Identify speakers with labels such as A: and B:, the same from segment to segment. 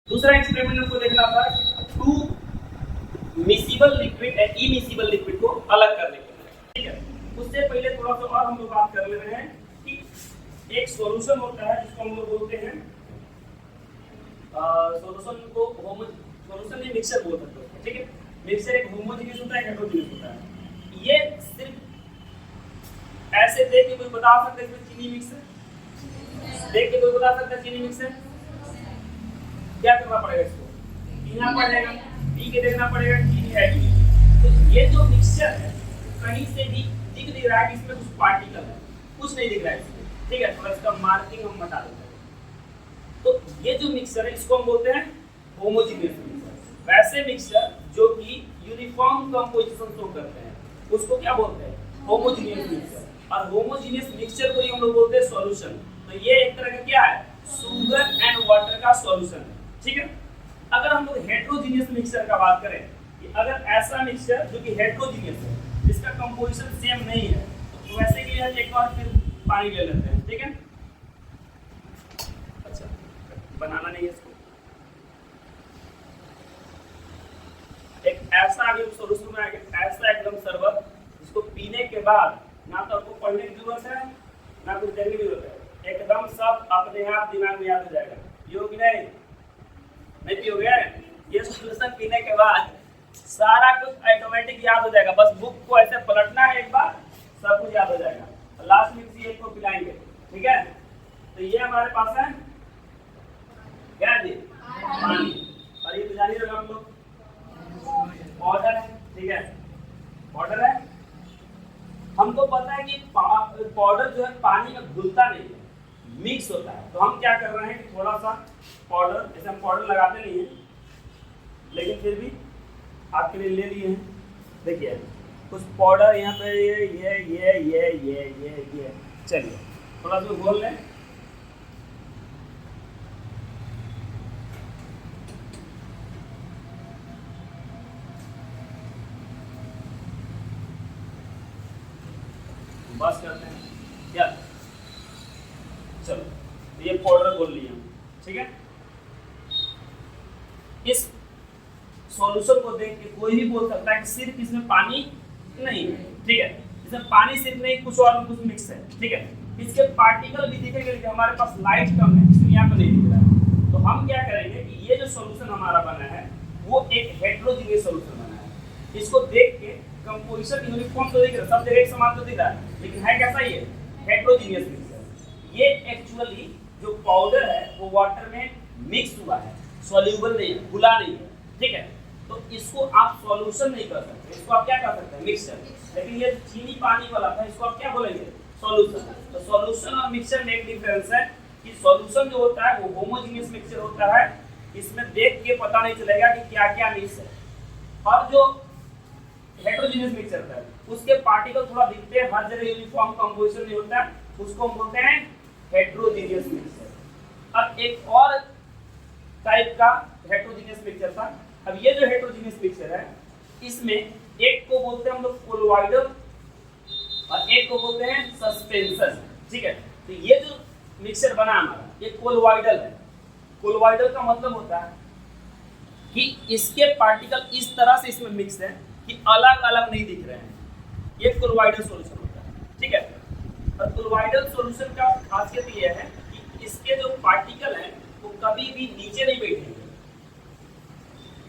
A: दूसरा एक्सपेरिमेंट हमको देखना था टू मिसिबल लिक्विड और इमिसिबल लिक्विड को अलग करने के लिए, ठीक है। उससे पहले थोड़ा सा और हम लोग बात कर ले रहे हैं कि एक सॉल्यूशन होता है जिसको हम लोग बोलते हैं सॉल्यूशन नहीं मिक्सचर बोल सकते हैं, ठीक है। मिक्सचर एक होमोजेनियस होता है, हेटेरोजेनियस होता है। ये सिर्फ ऐसे देख के कोई बता सकता है इसमें चीनी मिक्स है? देख के कोई बता सकता है चीनी मिक्स है? क्या करना पड़ेगा? इसको पीना पड़ेगा, पी के देखना पड़ेगा चीनी है कि नहीं। तो ये जो मिक्सचर है कहीं से भी दिख नहीं रहा है कि इसमें कुछ पार्टिकल है, कुछ नहीं दिख रहा है इसमें, ठीक है। थोड़ा इसका मार्किंग हम बता देते हैं। तो ये जो मिक्सचर है इसको हम बोलते हैं होमोजेनियस मिक्सचर। वैसे मिक्सचर जो कि यूनिफॉर्म कंपोजिशन शो करते हैं उसको क्या बोलते हैं? Homogeneous mixture. और होमोजेनियस मिक्सचर को ही हम लोग बोलते हैं सॉल्यूशन। तो ये एक तरह का क्या है? शुगर एंड वाटर का सॉल्यूशन है, ठीक है। अगर हम लोग हेटेरोजेनियस मिक्सचर का बात करें कि अगर ऐसा मिक्सचर जो कि हेटेरोजेनियस है, जिसका कंपोजिशन सेम नहीं है, तो वैसे के लिए एक बार फिर पानी ले लेते हैं, ठीक है। अच्छा, बनाना नहीं है इसको। एक ऐसा अगर सॉल्यूशन में आएगा, ऐसा एकदम शरबत जिसको पीने के बाद ना तो आपको पढ़ने की जरूरत है ना कुछ देखने की जरूरत है, एकदम सब अपने आप दिमाग में याद हो जाएगा। ये हो कि नहीं पियोगे? ये सॉल्यूशन पीने के बाद सारा कुछ ऑटोमेटिक याद हो जाएगा। बस बुक को ऐसे पलटना है एक बार, सब कुछ याद हो जाएगा। लास्ट में किसी एक को पिलाएंगे, ठीक है। तो ये हमारे पास है क्या जी? पानी। और ये तो जान ही रहे हम लोग पाउडर है, ठीक है। पाउडर है, हमको पता है कि पाउडर जो है पानी में घुलता नहीं है, मिक्स होता है। तो हम क्या कर रहे हैं कि थोड़ा सा पाउडर, जैसे हम पाउडर लगाते नहीं हैं लेकिन फिर भी आपके लिए ले लिए हैं। देखिए कुछ पाउडर यहाँ पे ये चलिए थोड़ा सा घोल लें। बस करते हैं क्या? चलो ये पाउडर घोल लिया, ठीक है। इस सॉल्यूशन को देख के कोई भी बोल सकता है कि सिर्फ इसमें पानी नहीं है, ठीक है। इसमें पानी सिर्फ नहीं, कुछ और भी कुछ मिक्स है, ठीक है। इसके पार्टिकल भी दिखेंगे लेकिन हमारे पास लाइट कम है इसलिए यहाँ पे नहीं दिख रहा है। तो हम क्या करेंगे कि ये जो सॉल्यूशन हमारा बना है वो एक हेटेरोजेनियस सॉल्यूशन बना है। इसको देख के कंपोजिशन यूनिफॉर्म तो दिख रहा है, सब जगह एक समान तो दिख रहा है, लेकिन है कैसा? ये हेटेरोजेनियस मिक्सचर। ये एक्चुअली जो पाउडर है वो वाटर में मिक्स हुआ है, सॉल्यूबल नहीं है, घुला नहीं है, ठीक है। तो इसको आप सॉल्यूशन नहीं कर सकते, इसको आप क्या कर सकते हैं? मिक्सचर। लेकिन ये चीनी पानी वाला था, इसको आप क्या बोलेंगे? सॉल्यूशन। तो सॉल्यूशन और मिक्सचर में एक डिफरेंस है कि सॉल्यूशन जो होता है वो होमोजेनियस मिक्सचर होता है, इसमें देख के पता नहीं चलेगा कि क्या क्या मिक्स है। और जो हेटेरोजेनियस मिक्सचर है उसके पार्टिकल थोड़ा दिखते हैं, हर जगह यूनिफॉर्म कंपोजिशन नहीं होता, उसको हम बोलते हैं हेटेरोजेनियस मिक्सचर। अब एक और टाइप का हेटेरोजेनियस मिक्सचर था। अब ये जो हेटेरोजेनियस मिक्सचर है इसमें एक को बोलते हैं हम लोग कोलोइडल और एक को बोलते हैं सस्पेंशन, ठीक है। तो ये जो मिक्सचर बना हमारा ये कोलोइडल है। कोलोइडल का मतलब होता है कि इसके पार्टिकल इस तरह से इसमें मिक्स है कि अलग अलग नहीं दिख रहे हैं। ये कोलोइडल सॉल्यूशन होता है, ठीक है। और कोलोइडल सॉल्यूशन का खासियत ये है कि इसके जो पार्टिकल हैं वो कभी भी नीचे नहीं बैठेंगे।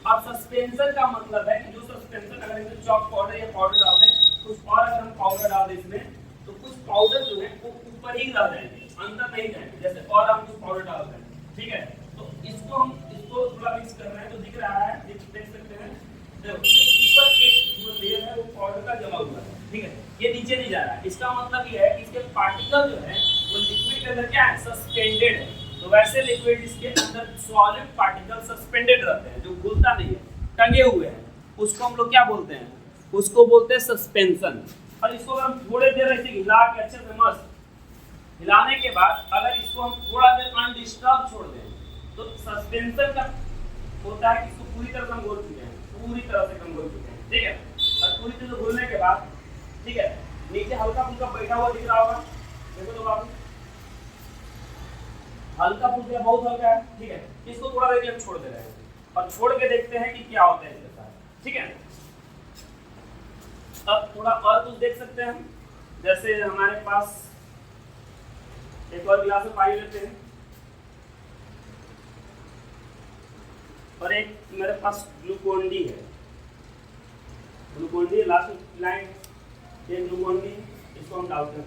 A: अब सस्पेंशन का मतलब है कि जो सस्पेंशन अगर इसमें चॉक पाउडर या पाउडर डाल दें, कुछ और अगर हम पाउडर डाल दें इसमें, तो कुछ पाउडर जो है वो ऊपर ही रह जाएंगे, अंदर नहीं जाएंगे। जैसे और हम कुछ पाउडर डाल दें, ठीक है। तो इसको थोड़ा मिक्स कर रहे हैं तो दिख रहा है, देख सकते हैं, देखो ऊपर एक जो लेयर है वो पाउडर का जमा हुआ है, ठीक है। ये नीचे नहीं जा रहा है। इसका मतलब ये है कि इसके पार्टिकल जो है वो लिक्विड के अंदर क्या है? सस्पेंडेड है। तो वैसे लिक्विड इसके अंदर सॉलिड पार्टिकल सस्पेंडेड रहते हैं, जो घुलता नहीं है, टंगे हुए हैं, उसको हम लोग क्या बोलते हैं? उसको बोलते हैं सस्पेंशन। और इसको अगर हम थोड़ी देर ऐसे हिला के अच्छे से मस्त हिलाने के बाद अगर इसको हम थोड़ा देर अनडिस्टर्ब छोड़ दें तो सस्पेंशन का होता है कि इसको पूरी तरह से हम घोल चुके हैं, पूरी तरह से हम घोल चुके हैं, ठीक है। और पूरी तरह से घोलने के बाद, ठीक है, नीचे हल्का फुल्का बैठा हुआ दिख रहा होगा, देखो तो बाबू, हल्का फुल्का बहुत हल्का है, ठीक है। इसको थोड़ा देर के हम छोड़ दे रहे हैं और छोड़ के देखते हैं कि क्या होता है इसके साथ, ठीक है। अब थोड़ा और कुछ देख सकते हैं हम, जैसे हमारे पास एक और गिलास में पानी लेते हैं और एक मेरे पास ग्लूकोन डी है, ग्लूकोन डी लास्ट लाइन, ये ग्लूकोन डी, इसको हम डालते हैं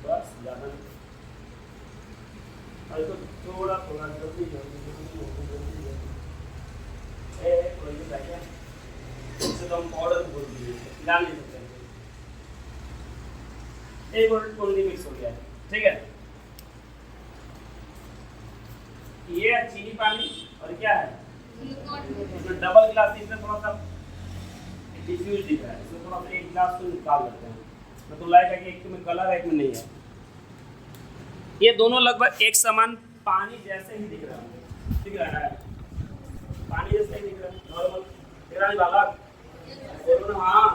A: बस, ज़्यादा नहीं, और इसको थोड़ा थोड़ा जल्दी इससे तो हम पाउडर बोल दिए, डाल नहीं सकते, एक और ग्लूकोन मिक्स हो गया है, ठीक है। ये है चीनी पानी और क्या है इसमें डबल गिलास, इसमें थोड़ा सा डिफ्यूज दिख रहा है, इसमें थोड़ा सा एक गिलास को निकाल लेते हैं, तो लगेगा कि एक में कलर है एक में नहीं है। ये दोनों लगभग एक समान पानी जैसे ही दिख रहा है, पानी जैसे ही दिख रहा है, नॉर्मल दिख रहा है वाला, बोलो ना हाँ।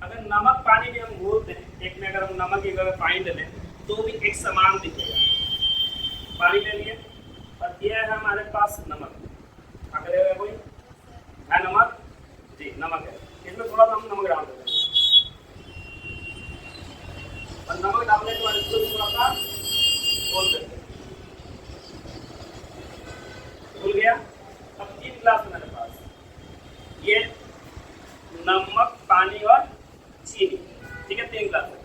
A: अगर नमक पानी भी हम घोल दें, एक में अगर हम नमक की जगह पानी ले लें तो भी एक समान दिखेगा। पानी ले लिए और ये है हमारे पास नमक, अगले कोई है नमक जी, नमक है, इसमें थोड़ा सा हम नमक डाल देते हैं और नमक डालने के बाद इसको थोड़ा सा खोल देते हैं, खुल गया। अब 3 गिलास है मेरे पास, ये नमक पानी और चीनी, ठीक है, 3 गिलास है।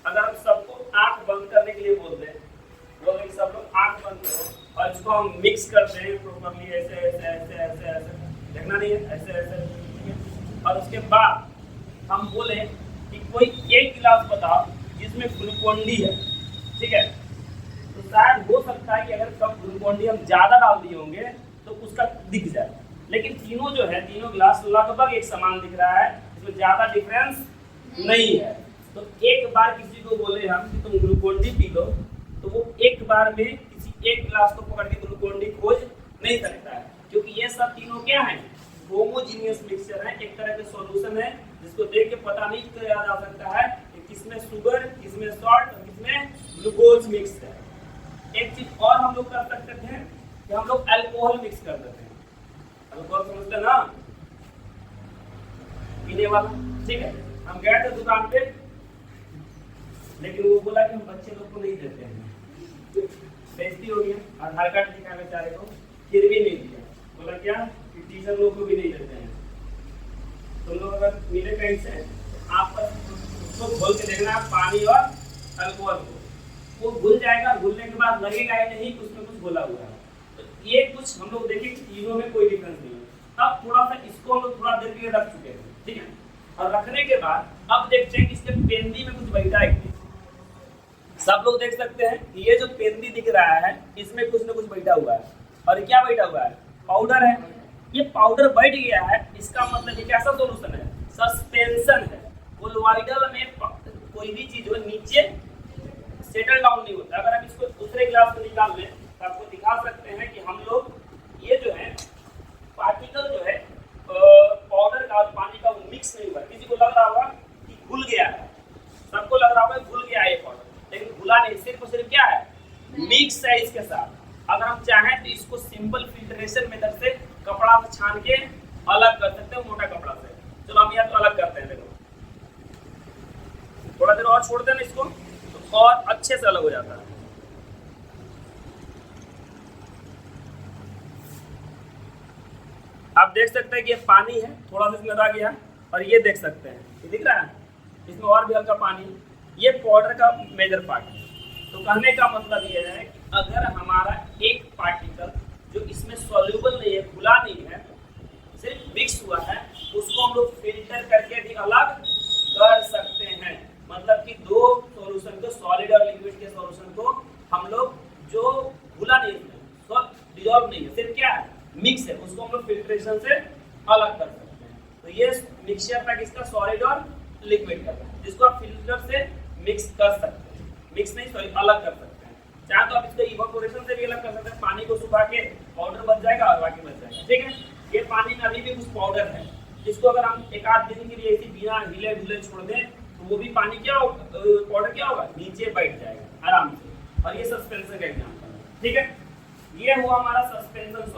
A: अगर हम सबको आंख बंद करने के लिए बोल दें, बोल कि सब लोग आंख बंद करो और इसको हम मिक्स करते हैं प्रॉपर्ली, ऐसे ऐसे ऐसे ऐसे ऐसे, देखना नहीं है, ऐसे ऐसे, ठीक है। और उसके बाद हम बोले कि कोई एक गिलास बताओ जिसमें ग्लूकोन डी है, ठीक है, तो शायद हो सकता है कि अगर कब ग्लूकोन डी हम ज़्यादा डाल दिए होंगे तो उसका दिख जाए, लेकिन तीनों जो है, तीनों गिलास लगभग एक समान दिख रहा है, इसमें ज़्यादा डिफरेंस नहीं है। तो एक बार किसी को बोले हम कि तुम ग्लूकोन डी पी लो, तो वो एक बार में किसी एक गिलास को पकड़ के ग्लूकोन डी खोज नहीं सकता है, क्योंकि ये सब तीनों क्या हैं, होमोजीनियस मिक्सचर है, एक तरह के सॉल्यूशन है जिसको देख के पता नहीं किया जा सकता है कि किसमें शुगर, किसमें सॉल्ट और किसमें ग्लूकोज मिक्स है। एक चीज और हम लोग कर सकते थे कि हम लोग अल्कोहल मिक्स कर देते हैं, अल्कोहल समझते हैं ना, पीने वाला, ठीक है। हम गए थे दुकान पे, लेकिन वो बोला कि हम बच्चे लोग को नहीं देते हैं, बेइज्जती हो गया, आधार कार्ड दिखा बेचारे को, फिर भी नहीं दिया, बोला क्या कि टीचर लोग को भी नहीं देते हैं। तुम लोग अगर मिले कहीं से, आप उसको घोल के देखना पानी और अल्कोहल को, वो घुल जाएगा, घुलने के बाद लगेगा ही नहीं कि उसमें कुछ घोला हुआ है। तो ये कुछ हम लोग देखें कि तीनों में कोई डिफरेंस नहीं है। अब थोड़ा सा इसको हम लोग थोड़ा देर के लिए रख चुके हैं, ठीक है, और रखने के बाद अब देखते हैं कि इसके पेंदी में कुछ बैठा है कि सब लोग देख सकते हैं कि ये जो पेंदी दिख रहा है इसमें कुछ ना कुछ बैठा हुआ है, और क्या बैठा हुआ है, पाउडर है। ये पाउडर बैठ गया है, इसका मतलब ये कैसा सोल्यूशन है, सस्पेंशन है। कोलोइडल में कोई भी चीज हो नीचे सेटल डाउन नहीं होता। अगर हम इसको दूसरे गिलास में निकाल लें तो आपको दिखा सकते हैं कि हम लोग ये जो है पार्टिकल जो है पाउडर का और पानी का वो मिक्स नहीं हुआ। किसी को लग रहा होगा कि घुल गया है, सबको लग रहा होगा घुल गया है पाउडर, लेकिन घुला नहीं, सिर्फ और सिर्फ क्या है, मिक्स है इसके साथ। अगर हम चाहें तो इसको सिंपल फिल्ट्रेशन मेथड से कपड़ा से छान के अलग कर सकते हैं, मोटा कपड़ा से। चलो हम यहाँ तो अलग करते हैं, देखो थोड़ा देर और छोड़ते हैं ना इसको, तो और अच्छे से अलग हो जाता है। आप देख सकते हैं कि ये पानी है, थोड़ा सा इसमें रह गया, और ये देख सकते हैं, ये दिख रहा है, इसमें और भी हल्का पानी। ये पाउडर का मेजर पार्ट है। तो कहने का मतलब ये है कि अगर हमारा एक पार्टिकल जो इसमें सॉल्यूबल नहीं है, खुला नहीं है, सिर्फ मिक्स हुआ है, उसको हम लोग फिल्टर करके भी अलग कर सकते हैं। मतलब कि दो सॉल्यूशन को, सॉलिड और लिक्विड के सॉल्यूशन को हम लोग जो खुला नहीं है, डिजॉल्व नहीं है, सिर्फ क्या है, मिक्स है, उसको हम लोग फिल्ट्रेशन से अलग कर सकते हैं। तो ये मिक्सचर था किसका, सॉलिड और लिक्विड का, जिसको आप फिल्टर से मिक्स कर सकते हैं, मिक्स नहीं सॉरी अलग कर सकते हैं। चाहे तो आप इसको इवेपोरेशन से भी अलग कर सकते हैं, पानी को सुखा के पाउडर बच जाएगा और बाकी बच जाएगा, ठीक है। ये पानी में अभी भी कुछ पाउडर है, जिसको अगर हम एक आध दिन के लिए ऐसी बिना हिले ढुले छोड़ दें तो वो भी पानी क्या होगा, पाउडर क्या होगा, नीचे बैठ जाएगा आराम से। और ये सस्पेंशन का एग्जांपल है। ठीक है, ये हुआ हमारा सस्पेंशन